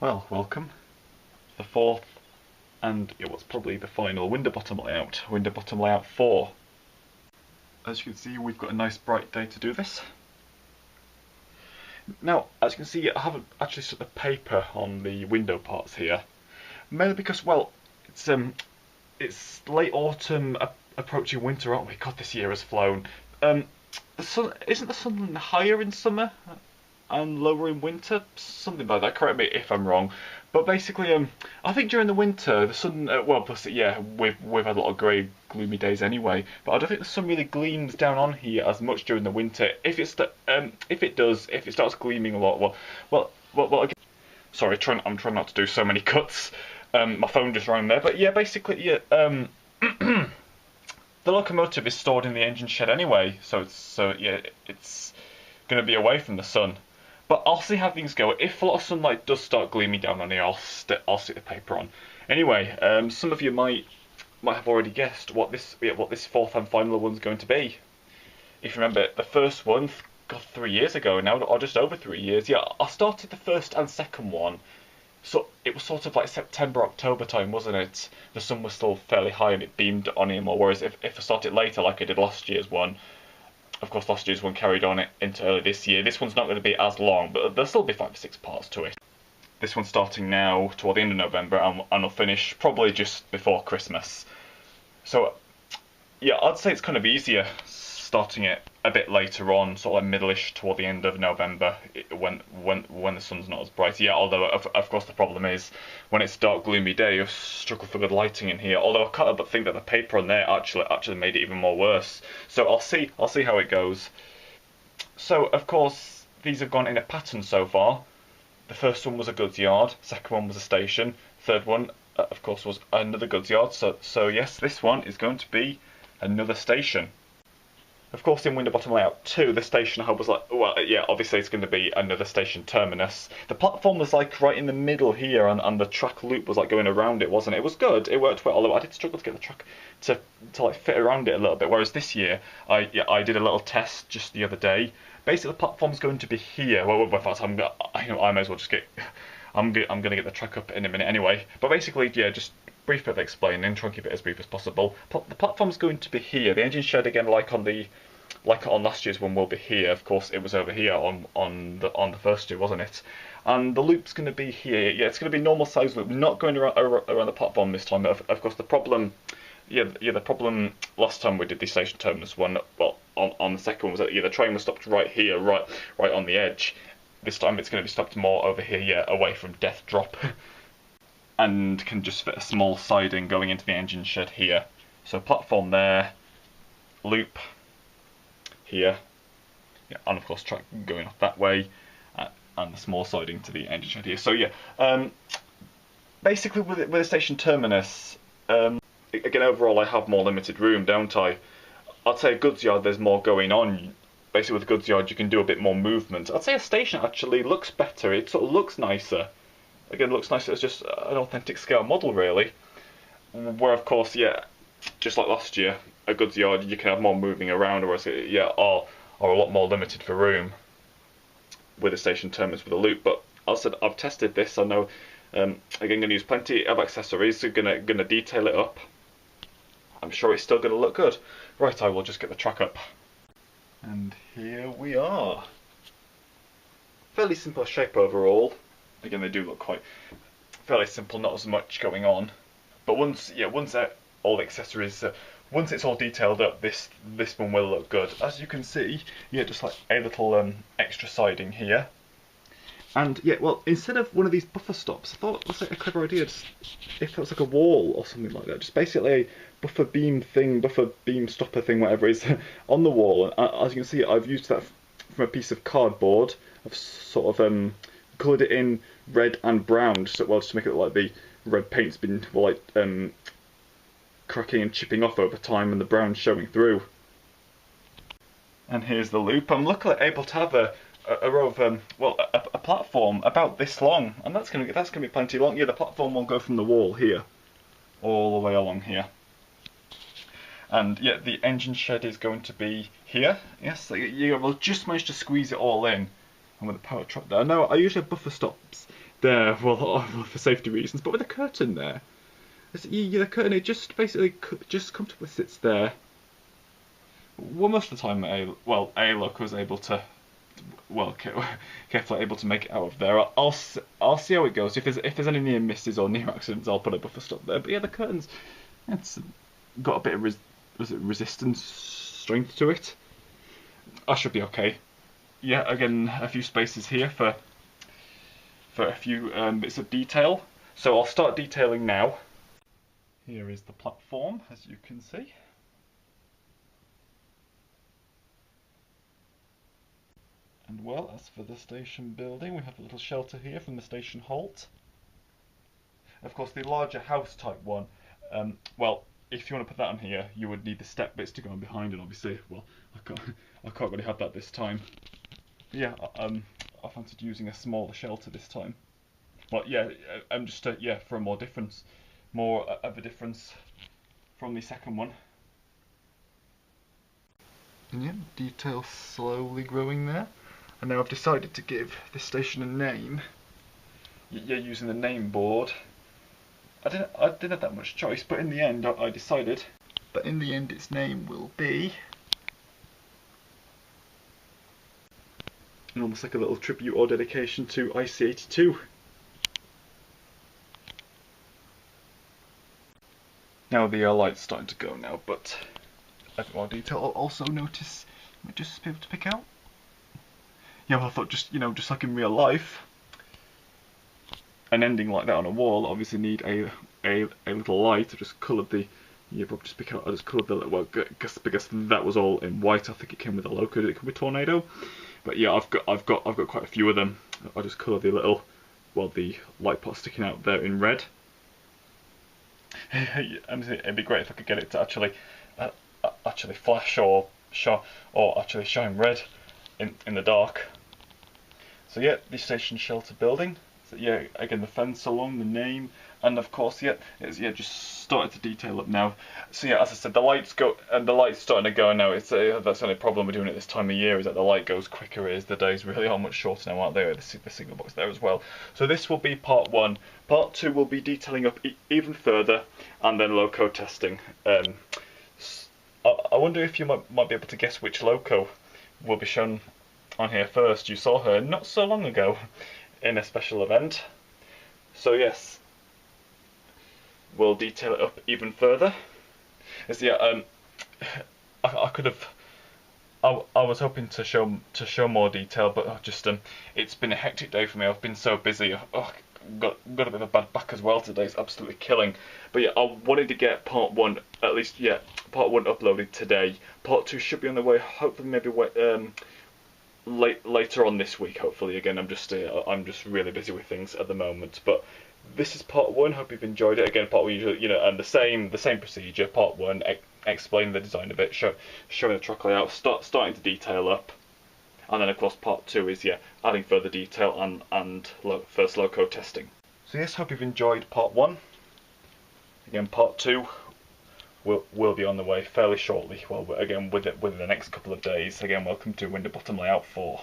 Well, welcome. The fourth, and it was probably the final Winterbottom layout, Winterbottom layout 4. As you can see, we've got a nice bright day to do this. Now, as you can see, I haven't actually set the paper on the window parts here, mainly because, well, it's late autumn, approaching winter, aren't we? God, this year has flown. The sun isn't the sun higher in summer and lower in winter, something like that. Correct me if I'm wrong. But basically, I think during the winter, the sun, well, plus, yeah, we've had a lot of grey, gloomy days anyway. But I don't think the sun really gleams down on here as much during the winter. If it starts gleaming a lot, well. Again, sorry, I'm trying not to do so many cuts. My phone just rang there, but yeah, basically, yeah. The locomotive is stored in the engine shed anyway, so it's going to be away from the sun. But I'll see how things go. If a lot of sunlight does start gleaming down on here, I'll stick the paper on. Anyway, some of you might have already guessed what this fourth and final one's going to be. If you remember, the first one, God, 3 years ago now, or just over 3 years. Yeah, I started the first and second one. So it was sort of like September, October time, wasn't it? The sun was still fairly high and it beamed on him. Or whereas if I started later, like I did last year's one. Of course, last year's one carried on into early this year. This one's not going to be as long, but there'll still be 5 or 6 parts to it. This one's starting now, toward the end of November, and will finish probably just before Christmas. So, yeah, I'd say it's kind of easier starting it a bit later on, sort of like middle-ish toward the end of November, when the sun's not as bright. Yeah, although of course the problem is when it's a dark, gloomy day, you struggle for good lighting in here. Although I can't help but think that the paper on there actually made it even more worse. So I'll see how it goes. So of course these have gone in a pattern so far. The first one was a goods yard, second one was a station, third one of course was another goods yard. So yes, this one is going to be another station. Of course, in Winterbottom Layout 2, the station hub was like, well, yeah, obviously it's going to be another station terminus. The platform was like right in the middle here, and the track loop was like going around it, wasn't it? It was good, it worked well, although I did struggle to get the track to like fit around it a little bit. Whereas this year, I did a little test just the other day. Basically, the platform's going to be here. Well, in fact, I may as well just get. I'm going to get the track up in a minute anyway. But basically, yeah, just brief bit of explaining, try and keep it as brief as possible. The platform's going to be here. The engine shed, again, like on last year's one, will be here. Of course, it was over here on the first year, wasn't it? And the loop's going to be here. Yeah, it's going to be normal size loop, not going around the platform this time. Of course, the problem, the problem last time we did the station terminus one, well, on the second one was that the train was stopped right here, right on the edge. This time it's going to be stopped more over here, yeah, away from Death Drop. And can just fit a small siding going into the engine shed here. So platform there, loop here, yeah, and of course track going off that way, and the small siding to the engine shed here. So yeah, basically with a station terminus, again overall I have more limited room, don't I? I'd say a goods yard there's more going on. Basically with a goods yard you can do a bit more movement. I'd say a station actually looks better, it sort of looks nicer. Again, looks nicer as just an authentic scale model, really. Where, of course, yeah, just like last year, a goods yard you can have more moving around, whereas are a lot more limited for room with a station terminus with a loop. But as I said, I've tested this. I know. Again, going to use plenty of accessories. Gonna detail it up. I'm sure it's still going to look good. Right, I will just get the track up. And here we are. Fairly simple shape overall. Again, they do look quite fairly simple, not as much going on. But once all the accessories, once it's all detailed up, this one will look good. As you can see, yeah, just like a little extra siding here. And yeah, well, instead of one of these buffer stops, I thought it was like a clever idea. Just if it was like a wall or something like that, just basically a buffer beam stopper thing, whatever it is, on the wall. And as you can see, I've used that from a piece of cardboard. I've sort of coloured it in red and brown, just to make it look like the red paint's been cracking and chipping off over time, and the brown showing through. And here's the loop. I'm luckily able to have a row of a platform about this long, and that's gonna be plenty long. Yeah, the platform will go from the wall here all the way along here. And yeah, the engine shed is going to be here. Yes, you will just manage to squeeze it all in. And with the power truck there. No, I usually have buffer stops there, well, for safety reasons, but with a curtain there. The curtain, it just basically just comfortably sits there. Well, most of the time, A-Look was able to, well, carefully able to make it out of there. I'll see how it goes. If there's any near misses or near accidents, I'll put a buffer stop there. But yeah, the curtains, it's got a bit of resistance strength to it. I should be okay. Yeah, again, a few spaces here for a few bits of detail. So I'll start detailing now. Here is the platform, as you can see. And well, as for the station building, we have a little shelter here from the station halt. Of course, the larger house type one, well, if you want to put that on here, you would need the step bits to go on behind it, obviously. Well, I can't really have that this time. But yeah, I fancied using a smaller shelter this time. Well, yeah, I'm just, yeah, for more of a difference from the second one. And yeah, detail slowly growing there. And now I've decided to give this station a name. Yeah, using the name board. I didn't have that much choice, but in the end I decided that in the end its name will be, and almost like a little tribute or dedication to IC82. Now the light's starting to go now, but a bit more detail. I'll also notice, just be able to pick out. Yeah, well, I thought just like in real life, an ending like that on a wall obviously need a little light. I just coloured the, you probably just pick out. I just coloured the, well, because that was all in white. I think it came with a logo. Did it come with Tornado? But yeah, I've got quite a few of them. I just coloured the little, well, the light pot sticking out there in red. It'd be great if I could get it to actually flash or actually shine red in the dark. So yeah, the station shelter building. So yeah, again the fence along, the name, and of course it's just started to detail up now. So yeah, as I said, the light's starting to go now. It's that's the only problem we're doing at this time of year, is that the light goes quicker as the days really are much shorter now, aren't they? The signal box there as well. So this will be part one. Part two will be detailing up even further, and then loco testing. I wonder if you might be able to guess which loco will be shown on here first. You saw her not so long ago in a special event. So yes, we'll detail it up even further. Yeah, I could have. I was hoping to show more detail, but just it's been a hectic day for me. I've been so busy. Got a bit of a bad back as well today. It's absolutely killing. But yeah, I wanted to get part one, at least, yeah, part one uploaded today. Part two should be on the way. Hopefully, maybe later on this week. Hopefully, again, I'm just really busy with things at the moment. But this is part one. Hope you've enjoyed it. Again, part one, and the same procedure. Part one, explain the design of it, showing the truck layout, starting to detail up. And then of course part two is adding further detail and first loco testing. So yes, hope you've enjoyed part one. Again, part two will be on the way fairly shortly. Well, again within the next couple of days. Again, welcome to Winterbottom Layout 4.